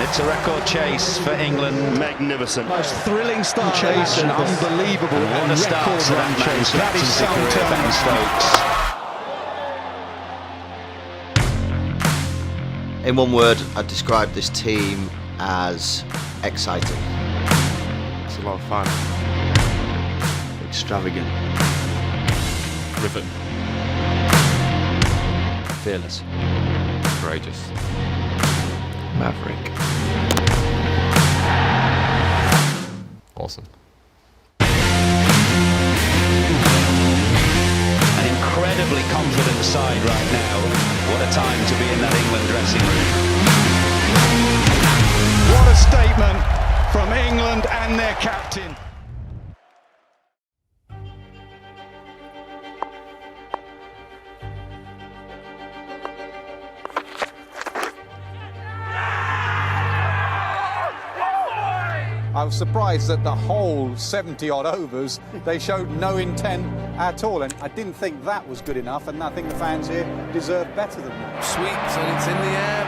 It's a record chase for England. Magnificent. Most thrilling start chase and unbelievable What a start to that chase. That is some Ben Stokes. In one word, I'd describe this team as exciting. It's a lot of fun. Extravagant. Driven. Fearless. Courageous. Maverick. Awesome. An incredibly confident side right now. What a time to be in that England dressing room. What a statement from England and their captain. I was surprised that the whole 70-odd overs, they showed no intent at all. And I didn't think that was good enough, and I think the fans here deserve better than that. Sweeps and it's in the air.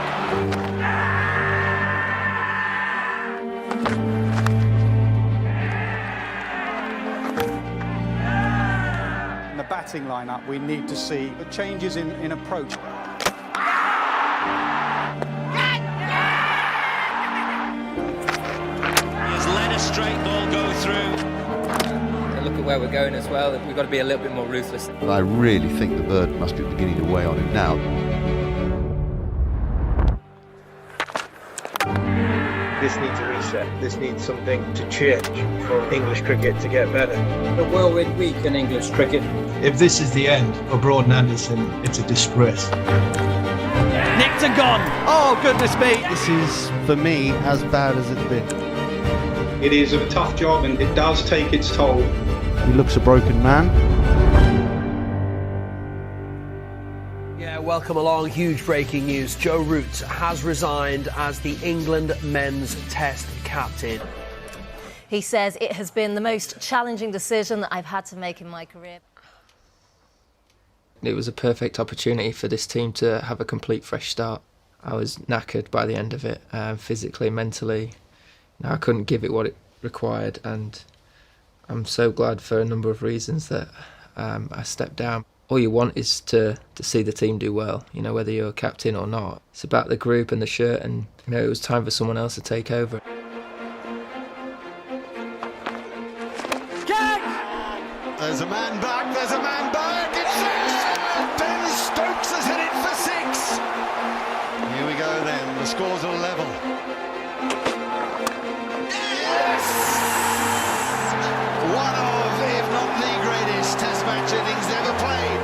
In the batting lineup, we need to see the changes in approach. Straight ball go through. And look at where we're going as well. We've got to be a little bit more ruthless. But I really think the bird must be beginning to weigh on him now. This needs a reset. This needs something to change for English cricket to get better. A whirlwind week in English cricket. If this is the end for Broad and Anderson, it's a disgrace. Nicked and gone. Oh, goodness me. This is, for me, as bad as it's been. It is a tough job and it does take its toll. He looks a broken man. Yeah, welcome along. Huge breaking news. Joe Root has resigned as the England men's Test captain. He says it has been the most challenging decision that I've had to make in my career. It was a perfect opportunity for this team to have a complete fresh start. I was knackered by the end of it, physically, mentally. I couldn't give it what it required, and I'm so glad for a number of reasons that I stepped down. All you want is to see the team do well, you know, whether you're a captain or not. It's about the group and the shirt, and you know, it was time for someone else to take over. There's a man back, there's a man back, it's six! Ben Stokes has hit it for six! Here we go then, the scores are level. One of, if not the greatest Test match innings ever played.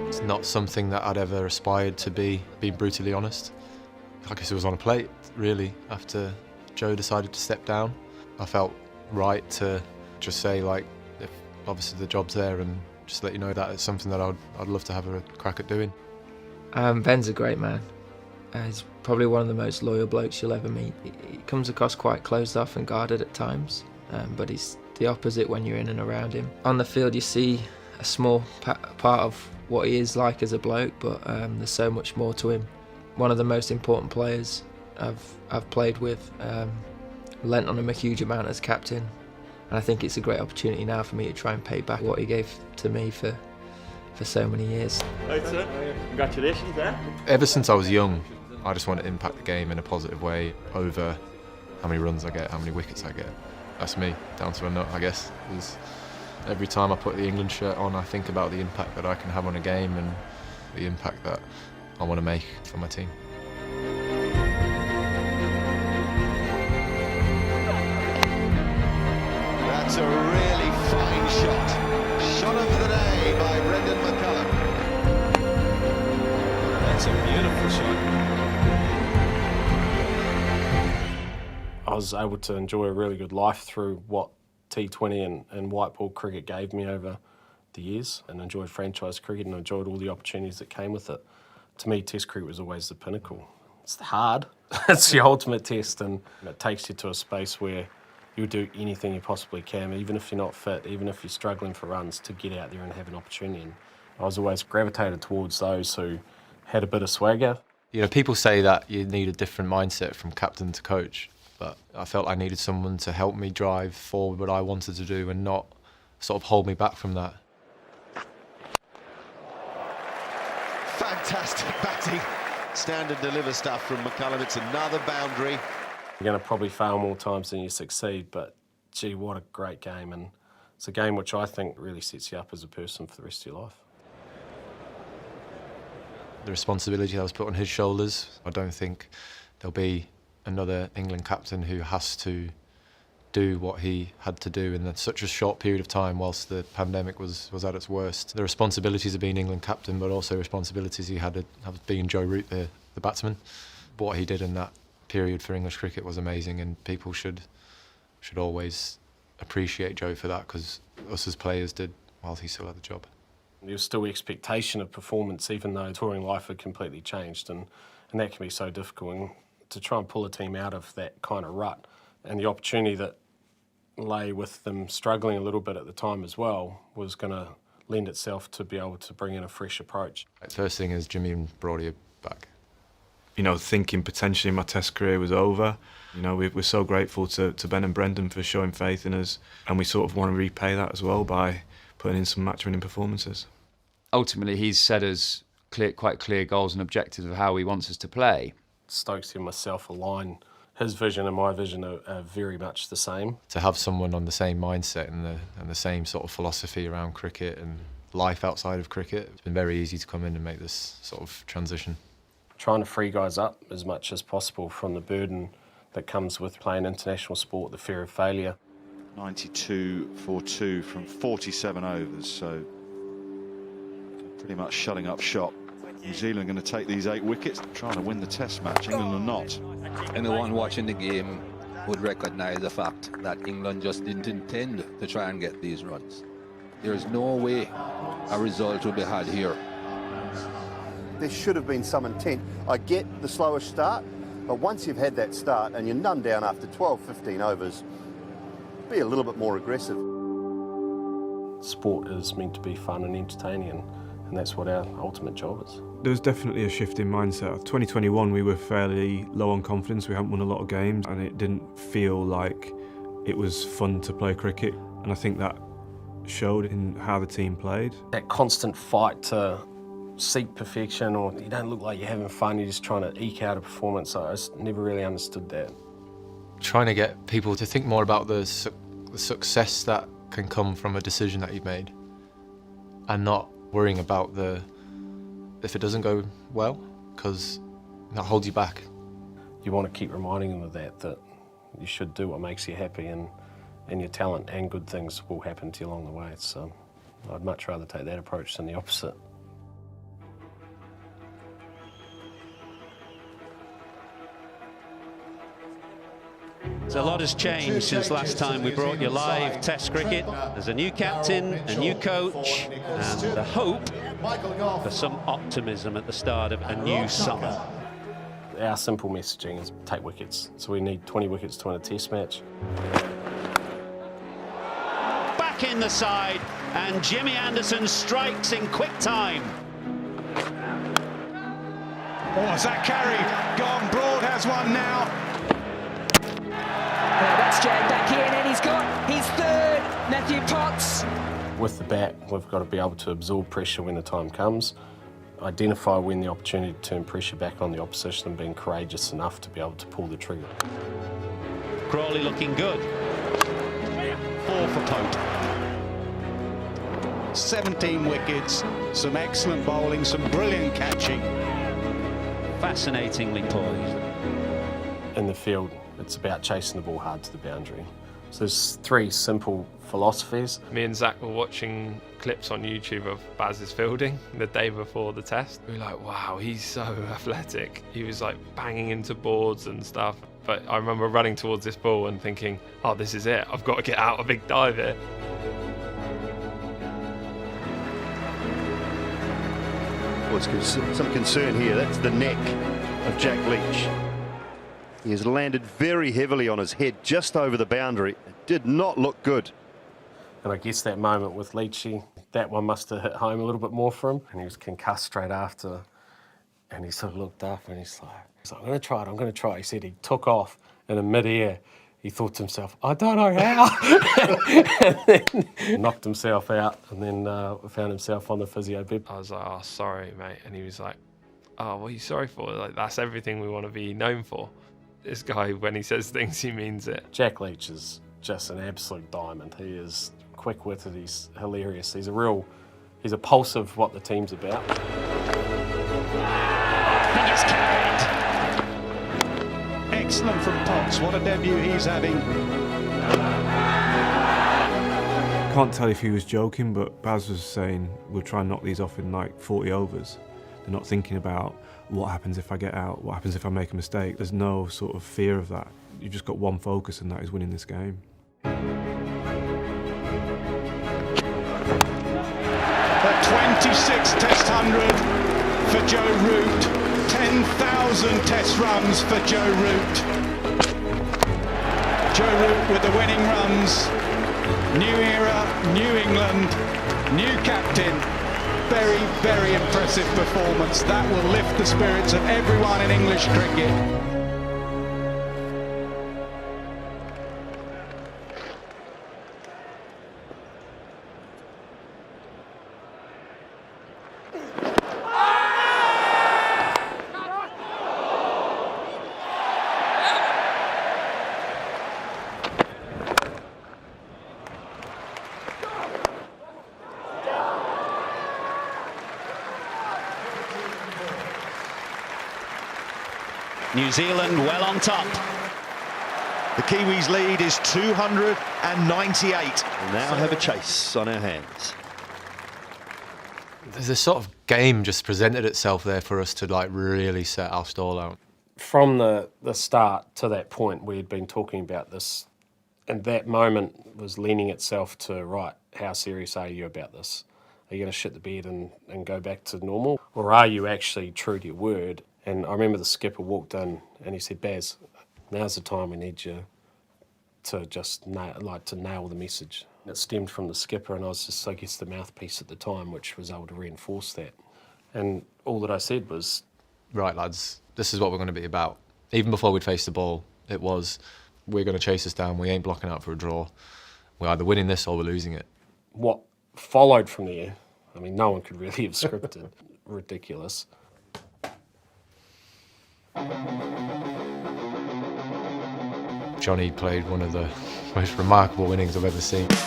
It's not something that I'd ever aspired to be, being brutally honest. I guess it was on a plate, really, after Joe decided to step down. I felt right to just say, like, if obviously the job's there, and just let you know that it's something that I'd love to have a crack at doing. Ben's a great man. He's probably one of the most loyal blokes you'll ever meet. He comes across quite closed off and guarded at times, but he's the opposite when you're in and around him. On the field you see a small part of what he is like as a bloke, but there's so much more to him. One of the most important players I've played with, lent on him a huge amount as captain, and I think it's a great opportunity now for me to try and pay back what he gave to me for so many years. Right, sir. Congratulations there. Ever since I was young, I just want to impact the game in a positive way over how many runs I get, how many wickets I get. That's me, down to a nut, I guess. Every time I put the England shirt on, I think about the impact that I can have on a game and the impact that I want to make for my team. That's a really fine shot. Shot of the day by Brendan McCullum. That's a beautiful shot. I was able to enjoy a really good life through what T20 and white ball cricket gave me over the years, and enjoyed franchise cricket and enjoyed all the opportunities that came with it. To me, Test cricket was always the pinnacle. It's hard. It's the ultimate test, and it takes you to a space where you'll do anything you possibly can, even if you're not fit, even if you're struggling for runs, to get out there and have an opportunity. I was always gravitated towards those who had a bit of swagger. You know, people say that you need a different mindset from captain to coach, but I felt I needed someone to help me drive forward what I wanted to do and not sort of hold me back from that. Fantastic batting. Stand and deliver stuff from McCullum. It's another boundary. You're going to probably fail more times than you succeed, but gee, what a great game. And it's a game which I think really sets you up as a person for the rest of your life. The responsibility that was put on his shoulders, I don't think there'll be another England captain who has to do what he had to do in such a short period of time whilst the pandemic was at its worst. The responsibilities of being England captain, but also responsibilities he had of being Joe Root, the batsman. What he did in that period for English cricket was amazing, and people should always appreciate Joe for that, because us as players did whilst he still had the job. There was still expectation of performance, even though touring life had completely changed, and that can be so difficult. And to try and pull a team out of that kind of rut, and the opportunity that lay with them struggling a little bit at the time as well was going to lend itself to be able to bring in a fresh approach. First thing is Jimmy and Brody are back. You know, thinking potentially my Test career was over. You know, we're so grateful to Ben and Brendan for showing faith in us, and we sort of want to repay that as well by putting in some match-winning performances. Ultimately, he's set us quite clear goals and objectives of how he wants us to play. Stokes and myself align. His vision and my vision are very much the same. To have someone on the same mindset and the same sort of philosophy around cricket and life outside of cricket, it's been very easy to come in and make this sort of transition. Trying to free guys up as much as possible from the burden that comes with playing international sport, the fear of failure. 92 for 2 from 47 overs, so pretty much shutting up shop. New Zealand are going to take these 8 wickets, trying to win the Test match. England are not. Anyone watching the game would recognise the fact that England just didn't intend to try and get these runs. There is no way a result will be had here. There should have been some intent. I get the slower start, but once you've had that start and you're none down after 12, 15 overs, be a little bit more aggressive. Sport is meant to be fun and entertaining, and that's what our ultimate job is. There was definitely a shift in mindset. 2021 we were fairly low on confidence, we hadn't won a lot of games, and it didn't feel like it was fun to play cricket, and I think that showed in how the team played. That constant fight to seek perfection, or you don't look like you're having fun, you're just trying to eke out a performance. I just never really understood that. Trying to get people to think more about the success that can come from a decision that you've made, and not worrying about if it doesn't go well, because that holds you back. You want to keep reminding them of that you should do what makes you happy, and your talent and good things will happen to you along the way. So I'd much rather take that approach than the opposite. So a lot has changed since last time we brought you live Test cricket. There's a new captain, a new coach, and the hope for some optimism at the start of a new summer. Our simple messaging is take wickets. So we need 20 wickets to win a Test match. Back in the side, and Jimmy Anderson strikes in quick time. Oh, Zach Carey gone. Broad has one now. That's jammed back in, and he's got his third. Matthew Potts. With the bat, we've got to be able to absorb pressure when the time comes, identify when the opportunity to turn pressure back on the opposition, and being courageous enough to be able to pull the trigger. Crawley looking good. 4 for Pope. 17 wickets, some excellent bowling, some brilliant catching. Fascinatingly poised. In the field, it's about chasing the ball hard to the boundary. So there's 3 simple philosophies. Me and Zach were watching clips on YouTube of Baz's fielding the day before the Test. We were like, wow, he's so athletic. He was like banging into boards and stuff. But I remember running towards this ball and thinking, oh, this is it. I've got to get out a big dive here. Well, it's some concern here. That's the neck of Jack Leach. He has landed very heavily on his head just over the boundary. It did not look good. And I guess that moment with Leachy, that one must have hit home a little bit more for him. And he was concussed straight after. And he sort of looked up and he's like, I'm going to try it, I'm going to try it. He said he took off and in mid-air, he thought to himself, I don't know how. And then knocked himself out and then found himself on the physio bed. I was like, oh, sorry, mate. And he was like, oh, what are you sorry for? Like, that's everything we want to be known for. This guy, when he says things, he means it. Jack Leach is just an absolute diamond. He is quick-witted, he's hilarious. He's a pulse of what the team's about. And it's carried. Excellent from Potts. What a debut he's having. Can't tell if he was joking, but Baz was saying we'll try and knock these off in like 40 overs. They're not thinking about what happens if I get out, what happens if I make a mistake. There's no sort of fear of that. You've just got one focus, and that is winning this game. The 26th Test 100 for Joe Root. 10,000 Test runs for Joe Root. Joe Root with the winning runs. New era, New England, new captain. Very, very impressive performance. That will lift the spirits of everyone in English cricket. New Zealand well on top. The Kiwis' lead is 298. We'll now have a chase on our hands. There's a sort of game just presented itself there for us to like really set our stall out. From the start to that point, we had been talking about this, and that moment was leaning itself to, right, how serious are you about this? Are you going to shit the bed and go back to normal? Or are you actually true to your word? And I remember the skipper walked in and he said, Baz, now's the time we need you to just nail the message. It stemmed from the skipper, and I was just, I guess, the mouthpiece at the time, which was able to reinforce that. And all that I said was, right, lads, this is what we're going to be about. Even before we'd faced the ball, it was, we're going to chase us down, we ain't blocking out for a draw. We're either winning this or we're losing it. What followed from there, I mean, no one could really have scripted. Ridiculous. Johnny played one of the most remarkable innings I've ever seen. Put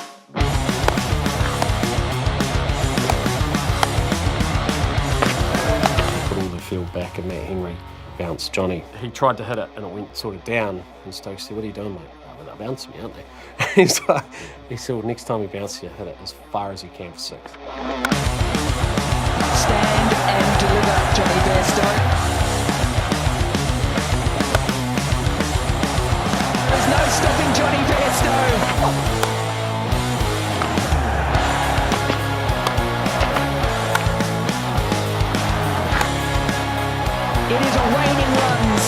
all the field back and Matt Henry bounced Johnny. He tried to hit it and it went sort of down, and Stokes said, what are you doing, mate? Oh, well, they're bouncing me, aren't they? He said, well, next time he bounces you, hit it as far as you can for six. Stand and deliver, Johnny Bairstow. There's no stopping Johnny Bairstow. It is a raining runs.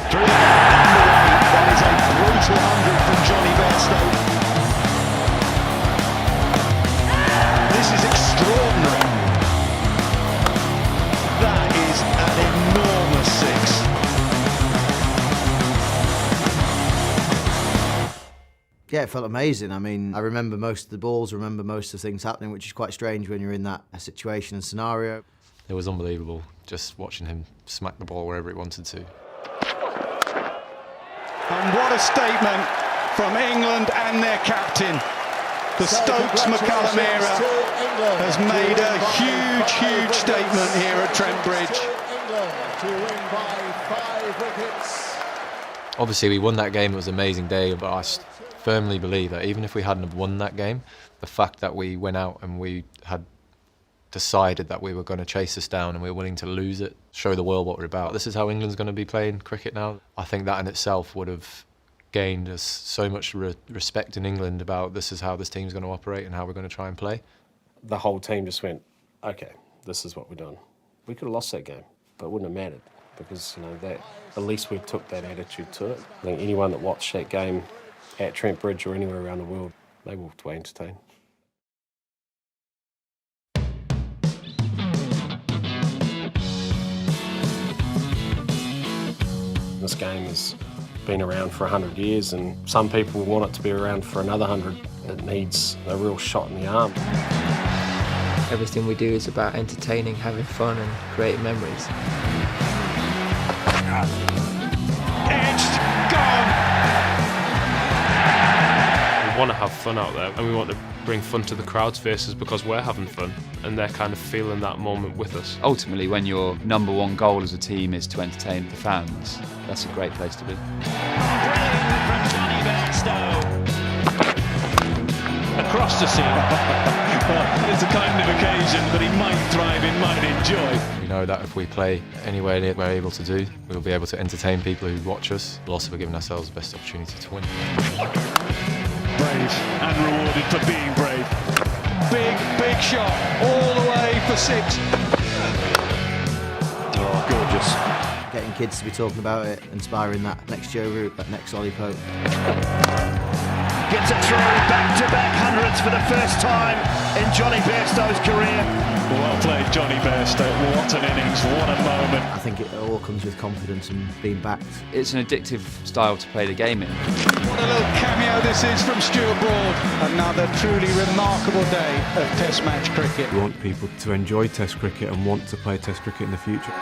Through the underway, that is a brutal 100 from Johnny Bairstow. This is extraordinary. That is an enormous six. Yeah, it felt amazing. I mean, I remember most of the balls, remember most of the things happening, which is quite strange when you're in that situation and scenario. It was unbelievable, just watching him smack the ball wherever he wanted to. And what a statement from England and their captain. The Stokes-McCullum era has made a huge, huge statement here at Trent Bridge. To win by 5 wickets. Obviously, we won that game. It was an amazing day, but I firmly believe that even if we hadn't have won that game, the fact that we went out and we had decided that we were going to chase us down and we were willing to lose it, show the world what we're about. This is how England's going to be playing cricket now. I think that in itself would have gained us so much respect in England about this is how this team's going to operate and how we're going to try and play. The whole team just went, okay, this is what we're doing. We could have lost that game, but it wouldn't have mattered because, you know, that at least we took that attitude to it. I think anyone that watched that game at Trent Bridge or anywhere around the world, they walked away entertained. This game has been around for 100 years, and some people want it to be around for another 100. It needs a real shot in the arm. Everything we do is about entertaining, having fun and creating memories. Edged, gone. We want to have fun out there, and we want to bring fun to the crowd's faces because we're having fun and they're kind of feeling that moment with us. Ultimately, when your number one goal as a team is to entertain the fans, that's a great place to be. Across the scene. Well, it's a kind of occasion that he might thrive in, might enjoy. We know that if we play anywhere that we're able to do, we'll be able to entertain people who watch us. We'll also be giving ourselves the best opportunity to win. Brave and rewarded for being brave. Big shot all the way for 6. Oh, gorgeous. Getting kids to be talking about it, inspiring that next Joe Root, that next Ollie Pope. Gets it through, back-to-back hundreds for the first time in Johnny Bairstow's career. Well played, Johnny Bairstow. What an innings, what a moment. I think it all comes with confidence and being backed. It's an addictive style to play the game in. What a little cameo this is from Stuart Broad. Another truly remarkable day of Test match cricket. We want people to enjoy Test cricket and want to play Test cricket in the future.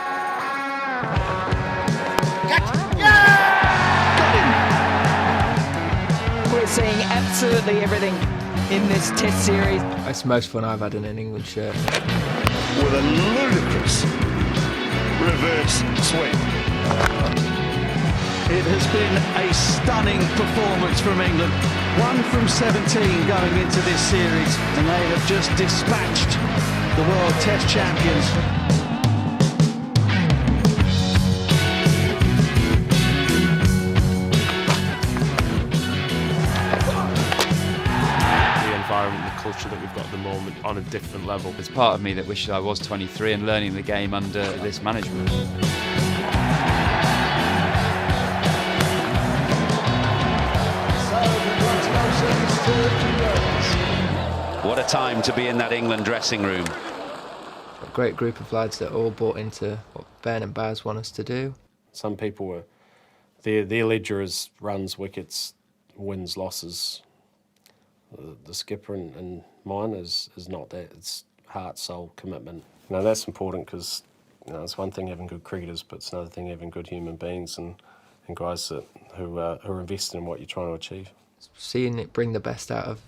We're seeing absolutely everything in this Test series. It's the most fun I've had in an England shirt. With a ludicrous reverse swing. It has been a stunning performance from England. 1 from 17 going into this series, and they have just dispatched the World Test champions. The culture that we've got at the moment on a different level. There's part of me that wishes I was 23 and learning the game under this management. What a time to be in that England dressing room. A great group of lads that all bought into what Ben and Baz want us to do. Some people were, their ledger is runs, wickets, wins, losses. The skipper and mine is not that. It's heart, soul, commitment. You know, that's important because it's one thing having good cricketers, but it's another thing having good human beings and guys who are invested in what you're trying to achieve. Seeing it bring the best out of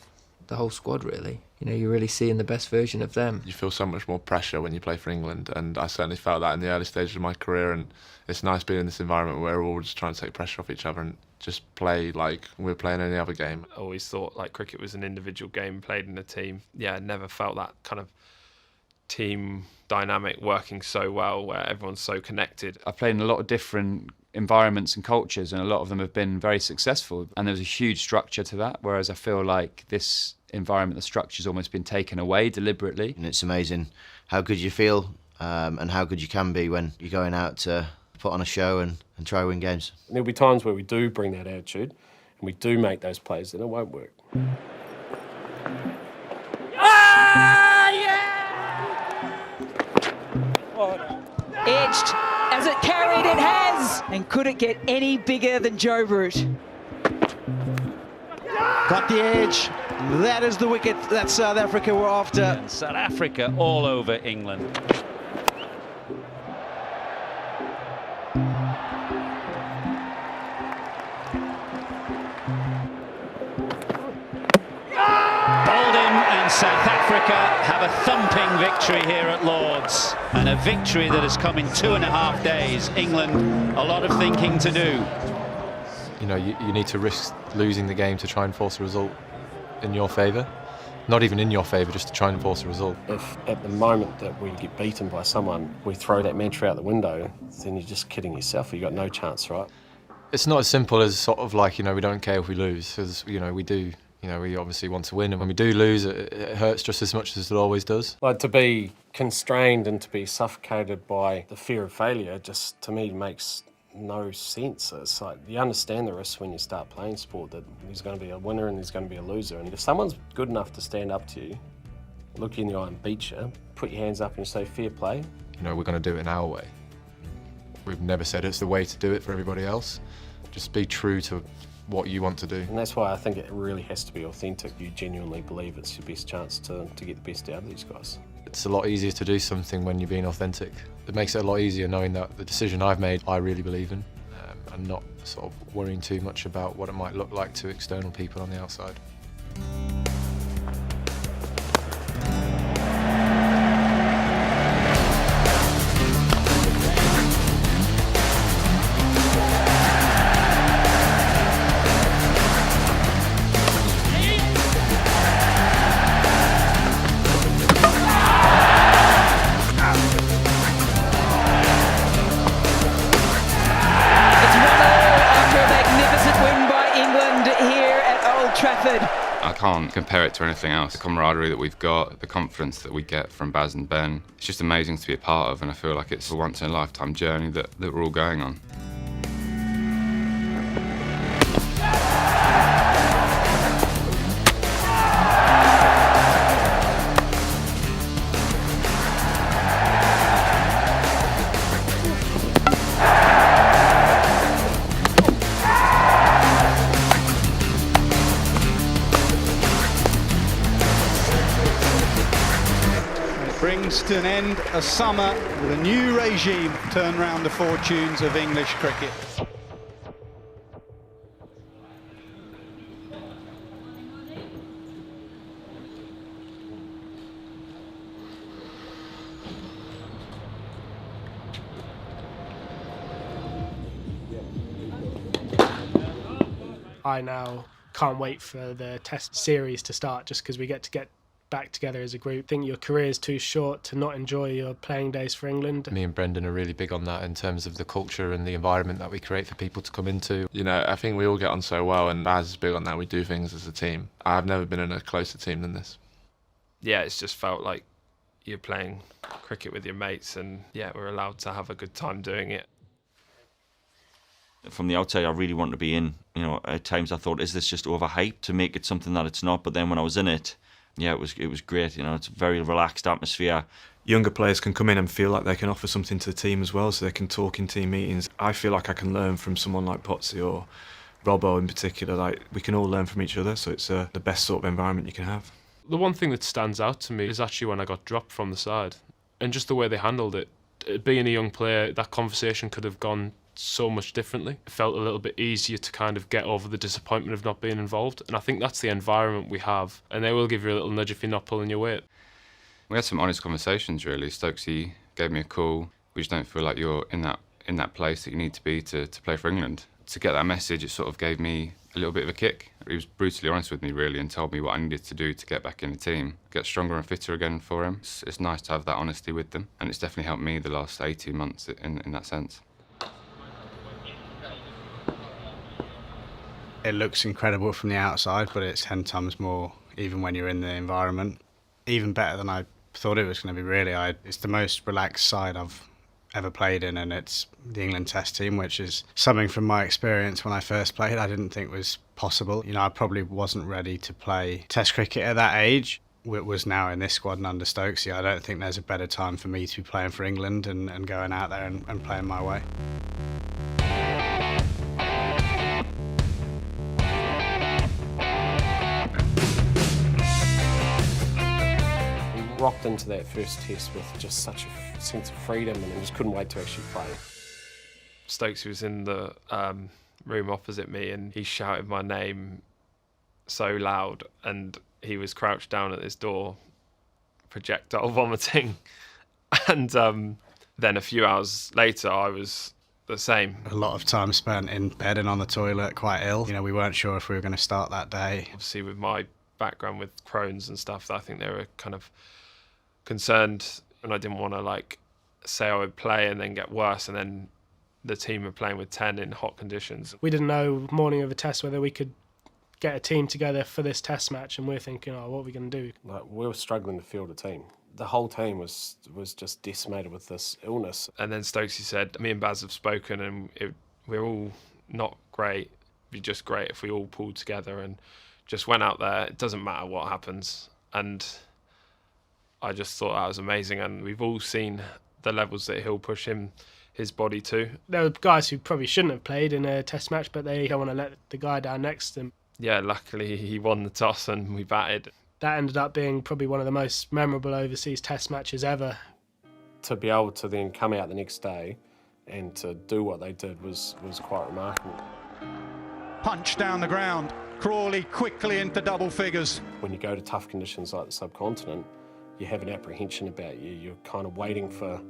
the whole squad, really. You know, you're really seeing the best version of them. You feel so much more pressure when you play for England, and I certainly felt that in the early stages of my career, and it's nice being in this environment where we're all just trying to take pressure off each other and just play like we're playing any other game. I always thought like cricket was an individual game played in a team. Yeah, I never felt that kind of team dynamic working so well where everyone's so connected. I've played in a lot of different environments and cultures, and a lot of them have been very successful, and there's a huge structure to that, whereas I feel like this environment, the structure's almost been taken away deliberately. And it's amazing how good you feel and how good you can be when you're going out to put on a show and try to win games. There'll be times where we do bring that attitude and we do make those plays, and it won't work. Edged. As it carried, it has. And could it get any bigger than Joe Root? Got the edge. That is the wicket that South Africa were after. And South Africa all over England. And South Africa have a thumping victory here at Lord's, and a victory that has come in 2.5 days. England, a lot of thinking to do. You know, you need to risk losing the game to try and force a result in your favour. Not even in your favour, just to try and force a result. If at the moment that we get beaten by someone, we throw that mantra out the window, then you're just kidding yourself. You've got no chance, right? It's not as simple as sort of like, you know, we don't care if we lose, because, you know, we do. You know, we obviously want to win, and when we do lose, it hurts just as much as it always does. Like, to be constrained and to be suffocated by the fear of failure just, to me, makes no sense. It's like, you understand the risks when you start playing sport, that there's going to be a winner and there's going to be a loser. And if someone's good enough to stand up to you, look you in the eye and beat you, put your hands up and say, fair play. You know, we're going to do it in our way. We've never said it's the way to do it for everybody else. Just be true to what you want to do. And that's why I think it really has to be authentic. You genuinely believe it's your best chance to get the best out of these guys. It's a lot easier to do something when you're being authentic. It makes it a lot easier knowing that the decision I've made, I really believe in, and not sort of worrying too much about what it might look like to external people on the outside. I can't compare it to anything else. The camaraderie that we've got, the confidence that we get from Baz and Ben, it's just amazing to be a part of, and I feel like it's a once-in-a-lifetime journey that we're all going on. Brings to an end a summer with a new regime turn round the fortunes of English cricket. I now can't wait for the test series to start, just because we get back together as a group. I think your career is too short to not enjoy your playing days for England. Me and Brendan are really big on that in terms of the culture and the environment that we create for people to come into. You know, I think we all get on so well, and Baz is big on that. We do things as a team. I've never been in a closer team than this. Yeah, it's just felt like you're playing cricket with your mates, and yeah, we're allowed to have a good time doing it. From the outside, I really wanted to be in. You know, at times I thought, is this just overhyped to make it something that it's not? But then when I was in it, yeah, it was great. You know, it's a very relaxed atmosphere. Younger players can come in and feel like they can offer something to the team as well, so they can talk in team meetings. I feel like I can learn from someone like Potsy or Robbo in particular. Like, we can all learn from each other, so it's the best sort of environment you can have. The one thing that stands out to me is actually when I got dropped from the side, and just the way they handled it. Being a young player, that conversation could have gone so much differently. It felt a little bit easier to kind of get over the disappointment of not being involved, and I think that's the environment we have, and they will give you a little nudge if you're not pulling your weight. We had some honest conversations, really. Stokesy gave me a call. We just don't feel like you're in that place that you need to be to play for England. To get that message, it sort of gave me a little bit of a kick. He was brutally honest with me, really, and told me what I needed to do to get back in the team, get stronger and fitter again for him. It's nice to have that honesty with them, and it's definitely helped me the last 18 months in that sense. It looks incredible from the outside, but it's 10 times more even when you're in the environment. Even better than I thought it was going to be, really. It's the most relaxed side I've ever played in, and it's the England Test team, which is something from my experience when I first played I didn't think was possible. You know, I probably wasn't ready to play Test cricket at that age. It was now in this squad and under Stokesy. I don't think there's a better time for me to be playing for England and going out there and playing my way. Rocked into that first test with just such a sense of freedom, and I just couldn't wait to actually play. Stokesy was in the room opposite me, and he shouted my name so loud, and he was crouched down at his door, projectile vomiting. And then a few hours later, I was the same. A lot of time spent in bed and on the toilet, quite ill. You know, we weren't sure if we were going to start that day. Obviously, with my background with Crohn's and stuff, I think they were kind of concerned, and I didn't want to say I would play and then get worse, and then the team were playing with 10 in hot conditions. We didn't know morning of a test whether we could get a team together for this test match, and we're thinking, oh, what are we going to do? We were struggling to field a team. The whole team was just decimated with this illness. And then Stokesy said, me and Baz have spoken, and we're all not great. It'd be just great if we all pulled together and just went out there. It doesn't matter what happens. And I just thought that was amazing, and we've all seen the levels that he'll push his body too. There were guys who probably shouldn't have played in a test match, but they don't want to let the guy down next to them. Yeah, luckily he won the toss and we batted. That ended up being probably one of the most memorable overseas test matches ever. To be able to then come out the next day and to do what they did was quite remarkable. Punch down the ground. Crawley quickly into double figures. When you go to tough conditions like the subcontinent, you have an apprehension about you. You're kind of waiting for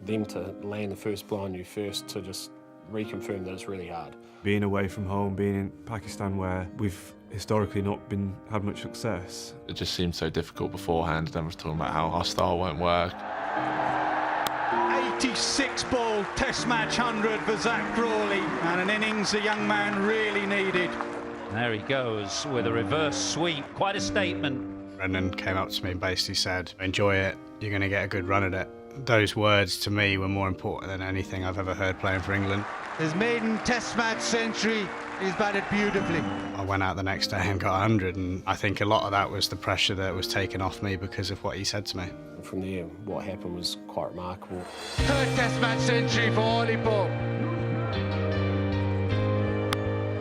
them to land the first blow on you first to just reconfirm that it's really hard. Being away from home, being in Pakistan where we've historically not had much success. It just seemed so difficult beforehand. Everyone was talking about how our style won't work. 86-ball test match 100 for Zak Crawley, and an innings the young man really needed. There he goes with a reverse sweep, quite a statement. Brendan came up to me and basically said, enjoy it, you're going to get a good run at it. Those words to me were more important than anything I've ever heard playing for England. His maiden test match century, he's batted beautifully. I went out the next day and got 100, and I think a lot of that was the pressure that was taken off me because of what he said to me. From there, what happened was quite remarkable. Third test match century for Ollie Pope.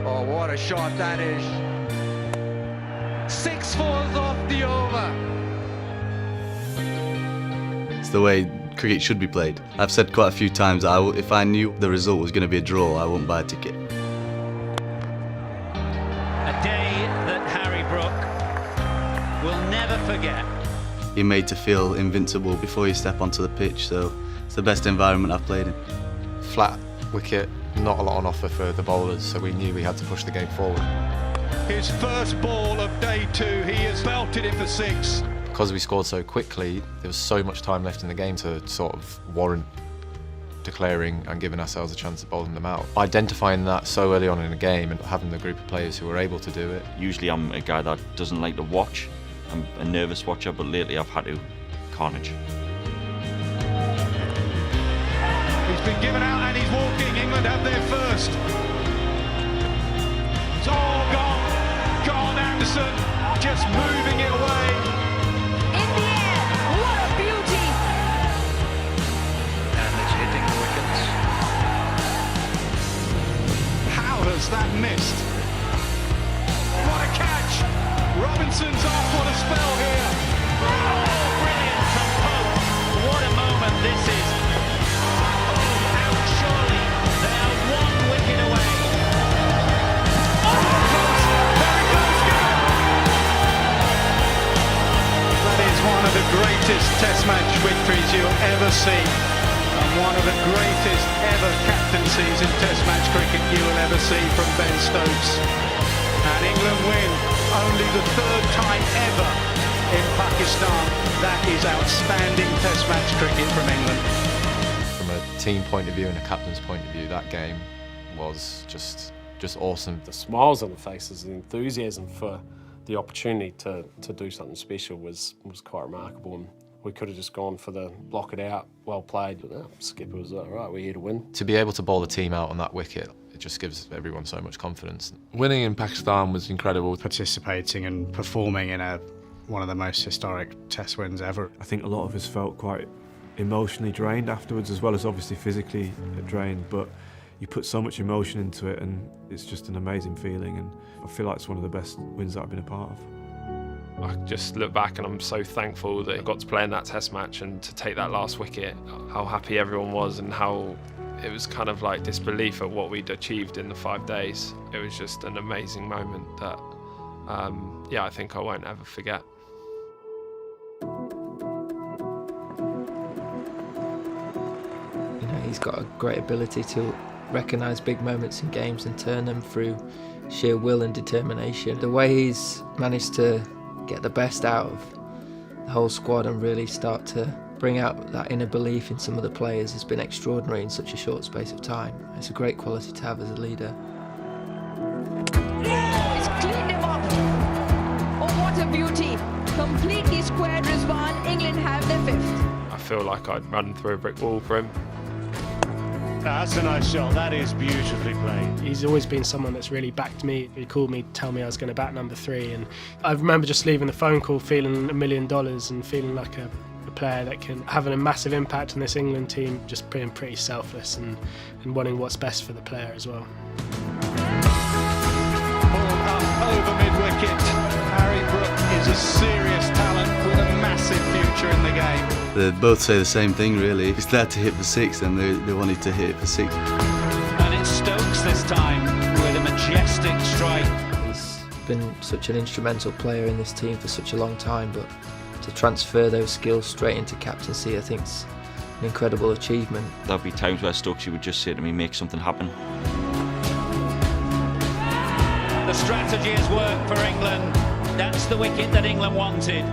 Oh, what a shot that is. 6 falls off the over. It's the way cricket should be played. I've said quite a few times that if I knew the result was going to be a draw, I wouldn't buy a ticket. A day that Harry Brook will never forget. You're made to feel invincible before you step onto the pitch, so it's the best environment I've played in. Flat wicket, not a lot on offer for the bowlers, so we knew we had to push the game forward. His first ball of day 2, he has belted it for 6. Because we scored so quickly, there was so much time left in the game to sort of warrant declaring and giving ourselves a chance of bowling them out. Identifying that so early on in the game and having the group of players who were able to do it. Usually I'm a guy that doesn't like to watch. I'm a nervous watcher, but lately I've had to. Carnage. He's been given out and he's walking. England have their first. It's all gone. Carl Anderson just moving it away. In the air, what a beauty! And it's hitting the wickets. How has that missed? What a catch! Robinson's off, what a spell here! Oh, brilliant from Pope. What a moment this is. Oh, out surely. They are 1 wicket away. That is one of the greatest test match victories you'll ever see. And one of the greatest ever captaincies in test match cricket you will ever see from Ben Stokes. And England win only the 3rd time ever in Pakistan. That is outstanding test match cricket from England. From a team point of view and a captain's point of view, that game was just awesome. The smiles on the faces, the enthusiasm for the opportunity to do something special was quite remarkable. And we could have just gone for the block it out, well played. But skipper was all right, we're here to win. To be able to bowl the team out on that wicket, it just gives everyone so much confidence. Winning in Pakistan was incredible. Participating and performing in one of the most historic test wins ever. I think a lot of us felt quite emotionally drained afterwards, as well as obviously physically drained, but you put so much emotion into it and it's just an amazing feeling, and I feel like it's one of the best wins that I've been a part of. I just look back and I'm so thankful that I got to play in that test match and to take that last wicket, how happy everyone was and how it was kind of like disbelief at what we'd achieved in the 5 days. It was just an amazing moment that, I think I won't ever forget. You know, he's got a great ability to recognise big moments in games and turn them through sheer will and determination. The way he's managed to get the best out of the whole squad and really start to bring out that inner belief in some of the players has been extraordinary in such a short space of time. It's a great quality to have as a leader. He's cleaned him up. Oh, what a beauty. Completely squared Rizwan. England have their 5th. I feel like I'd run through a brick wall for him. That's a nice shot. That is beautifully played. He's always been someone that's really backed me. He called me to tell me I was going to bat number 3, and I remember just leaving the phone call feeling $1 million and feeling like a a player that can have a massive impact on this England team, just being pretty selfless and wanting what's best for the player as well. Ball up over mid-wicket. Harry Brook is a serious talent with a massive future in the game. They both say the same thing, really. He's glad to hit for six, and they wanted to hit it for six. And it's Stokes this time with a majestic strike. He's been such an instrumental player in this team for such a long time, but to transfer those skills straight into captaincy, I think is an incredible achievement. There'll be times where Stokesy would just say to me, make something happen. The strategy has worked for England. That's the wicket that England wanted.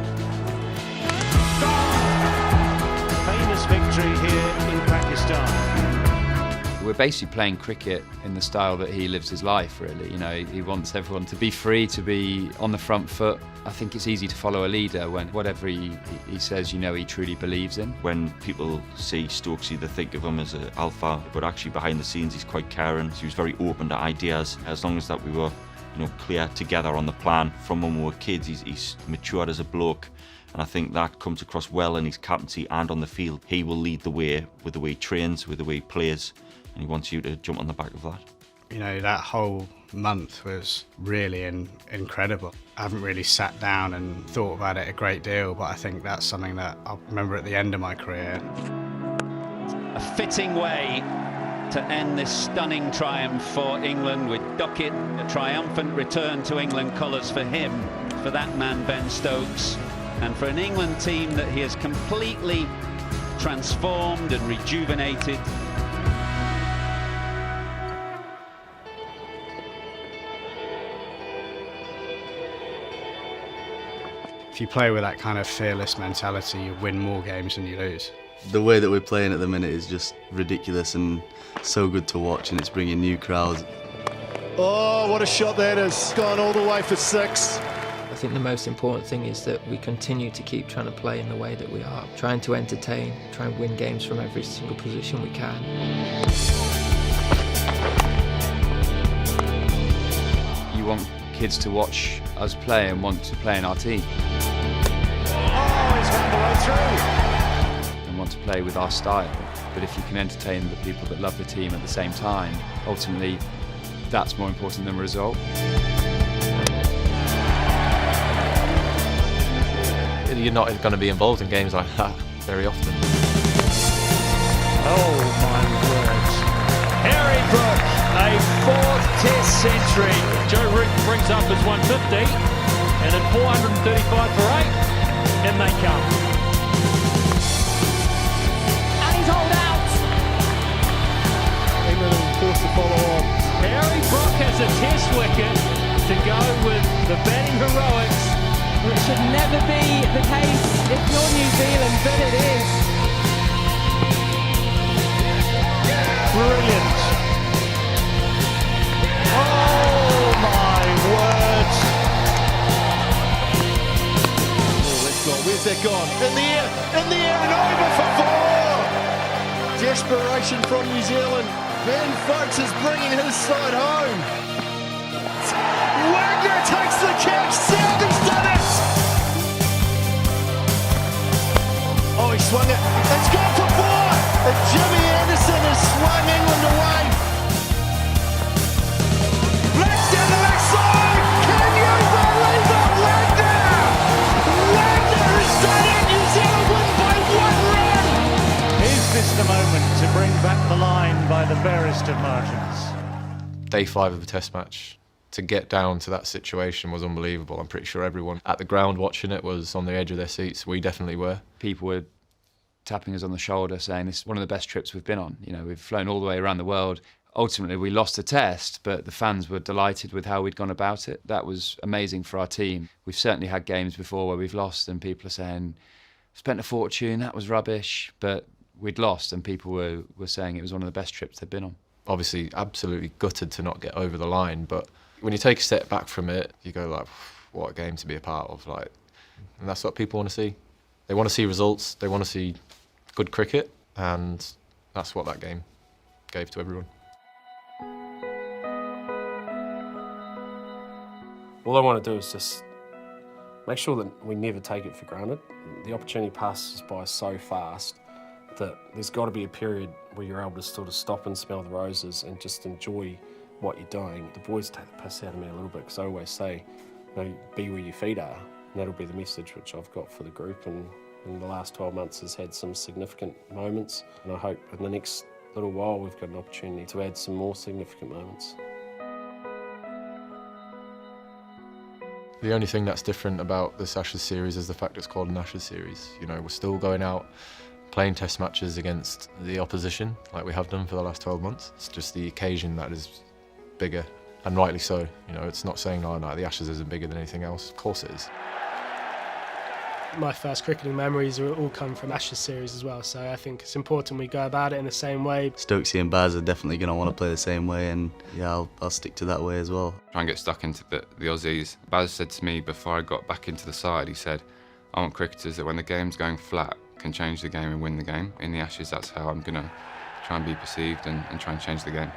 Famous victory here in Pakistan. We're basically playing cricket in the style that he lives his life, really. You know, he wants everyone to be free, to be on the front foot. I think it's easy to follow a leader when whatever he says, you know, he truly believes in. When people see Stokesy, they think of him as an alpha, but actually behind the scenes he's quite caring. He was very open to ideas. As long as that we were, you know, clear together on the plan from when we were kids, he's matured as a bloke. And I think that comes across well in his captaincy and on the field. He will lead the way with the way he trains, with the way he plays, and he wants you to jump on the back of that. You know, that whole month was really incredible. I haven't really sat down and thought about it a great deal, but I think that's something that I'll remember at the end of my career. A fitting way to end this stunning triumph for England, with Duckett, a triumphant return to England colours for him, for that man Ben Stokes, and for an England team that he has completely transformed and rejuvenated. If you play with that kind of fearless mentality, you win more games than you lose. The way that we're playing at the minute is just ridiculous and so good to watch, and it's bringing new crowds. Oh, what a shot that is. Gone all the way for six. I think the most important thing is that we continue to keep trying to play in the way that we are, trying to entertain, try and win games from every single position we can. You want kids to watch us play and want to play in our team. Oh, he's found the way through. And want to play with our style. But if you can entertain the people that love the team at the same time, ultimately that's more important than the result. You're not going to be involved in games like that very often. Oh my word. Harry Brook, a fourth Test century. Joe Root brings up his 150, and at 435 for 8, in they come. And he's holed out. England are forced to follow on. Harry Brook has a Test wicket to go with the batting heroics. It should never be the case if you're New Zealand, but it is. Brilliant. Oh my word. Oh, that's gone. Where's that gone? In the air and over for four. Desperation from New Zealand. Ben Foakes is bringing his side home. Wagner takes the catch. Southey's done it. Oh, he swung it. It's gone for four. And Jimmy Anderson has swung England away. Blitz down the backside. Can you believe it? Wagner has done it. New Zealand win by 1 run. Is this the moment to bring back the line by the barest of margins? Day 5 of the Test match, to get down to that situation was unbelievable. I'm pretty sure everyone at the ground watching it was on the edge of their seats. We definitely were. People were tapping us on the shoulder saying this is one of the best trips we've been on. You know, we've flown all the way around the world. Ultimately, we lost the Test, but the fans were delighted with how we'd gone about it. That was amazing for our team. We've certainly had games before where we've lost and people are saying, spent a fortune, that was rubbish, but we'd lost and people were saying it was one of the best trips they've been on. Obviously, absolutely gutted to not get over the line, but when you take a step back from it, you go like, what a game to be a part of, like, and that's what people want to see. They want to see results, they want to see good cricket, and that's what that game gave to everyone. All I want to do is just make sure that we never take it for granted. The opportunity passes by so fast that there's got to be a period where you're able to sort of stop and smell the roses and just enjoy what you're doing. The boys take the piss out of me a little bit because I always say, you know, be where your feet are. And that'll be the message which I've got for the group, and in the last 12 months has had some significant moments, and I hope in the next little while we've got an opportunity to add some more significant moments. The only thing that's different about this Ashes series is the fact it's called an Ashes series. You know, we're still going out playing test matches against the opposition like we have done for the last 12 months. It's just the occasion that is bigger, and rightly so. You know, it's not saying, oh no, the Ashes isn't bigger than anything else. Of course it is. My first cricketing memories all come from Ashes series as well, so I think it's important we go about it in the same way. Stokesy and Baz are definitely going to want to play the same way, and yeah, I'll stick to that way as well. Try and get stuck into the Aussies. Baz said to me before I got back into the side, he said, I want cricketers that when the game's going flat can change the game and win the game. In the Ashes, that's how I'm going to try and be perceived and try and change the game.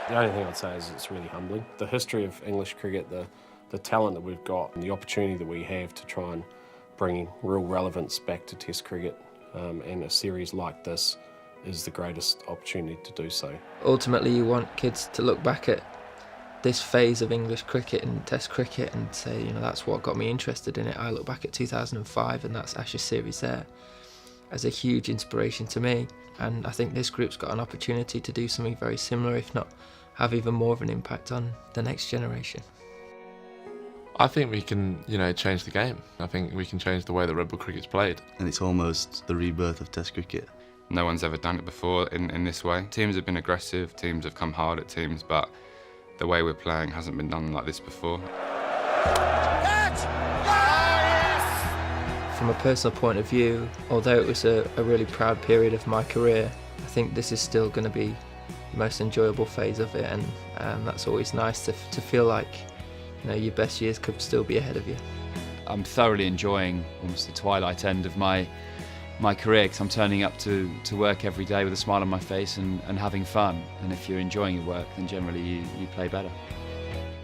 The only thing I'd say is it's really humbling. The history of English cricket, the talent that we've got, and the opportunity that we have to try and bring real relevance back to Test cricket, and a series like this is the greatest opportunity to do so. Ultimately, you want kids to look back at this phase of English cricket and Test cricket and say, you know, that's what got me interested in it. I look back at 2005 and that's Ashes series there as a huge inspiration to me, and I think this group's got an opportunity to do something very similar, if not have even more of an impact on the next generation. I think we can, you know, change the game. I think we can change the way that red ball cricket's played. And it's almost the rebirth of Test cricket. No one's ever done it before in this way. Teams have been aggressive, teams have come hard at teams, but the way we're playing hasn't been done like this before. From a personal point of view, although it was a really proud period of my career, I think this is still going to be the most enjoyable phase of it, and that's always nice to feel like, you know, your best years could still be ahead of you. I'm thoroughly enjoying almost the twilight end of my career, because I'm turning up to work every day with a smile on my face and having fun. And if you're enjoying your work, then generally you play better.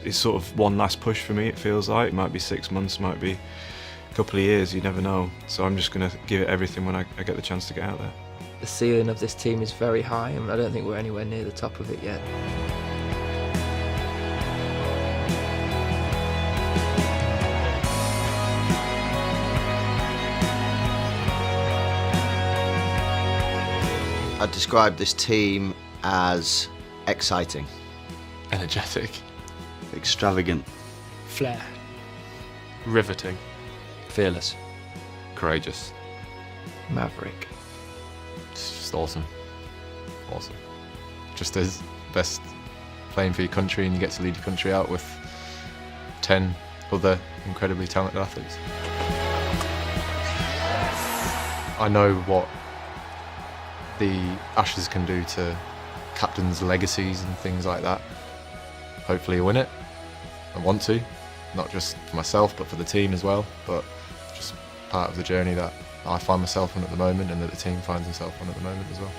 It's sort of one last push for me, it feels like. It might be 6 months, might be a couple of years, you never know. So I'm just going to give it everything when I get the chance to get out there. The ceiling of this team is very high, and I don't think we're anywhere near the top of it yet. I'd describe this team as exciting. Energetic. Extravagant. Flair. Riveting. Fearless. Courageous. Maverick. It's just awesome. Awesome. Just as best playing for your country, and you get to lead your country out with 10 other incredibly talented athletes. I know what the Ashes can do to captains' legacies and things like that. Hopefully win it. I want to, not just for myself but for the team as well, but just part of the journey that I find myself on at the moment and that the team finds itself on at the moment as well.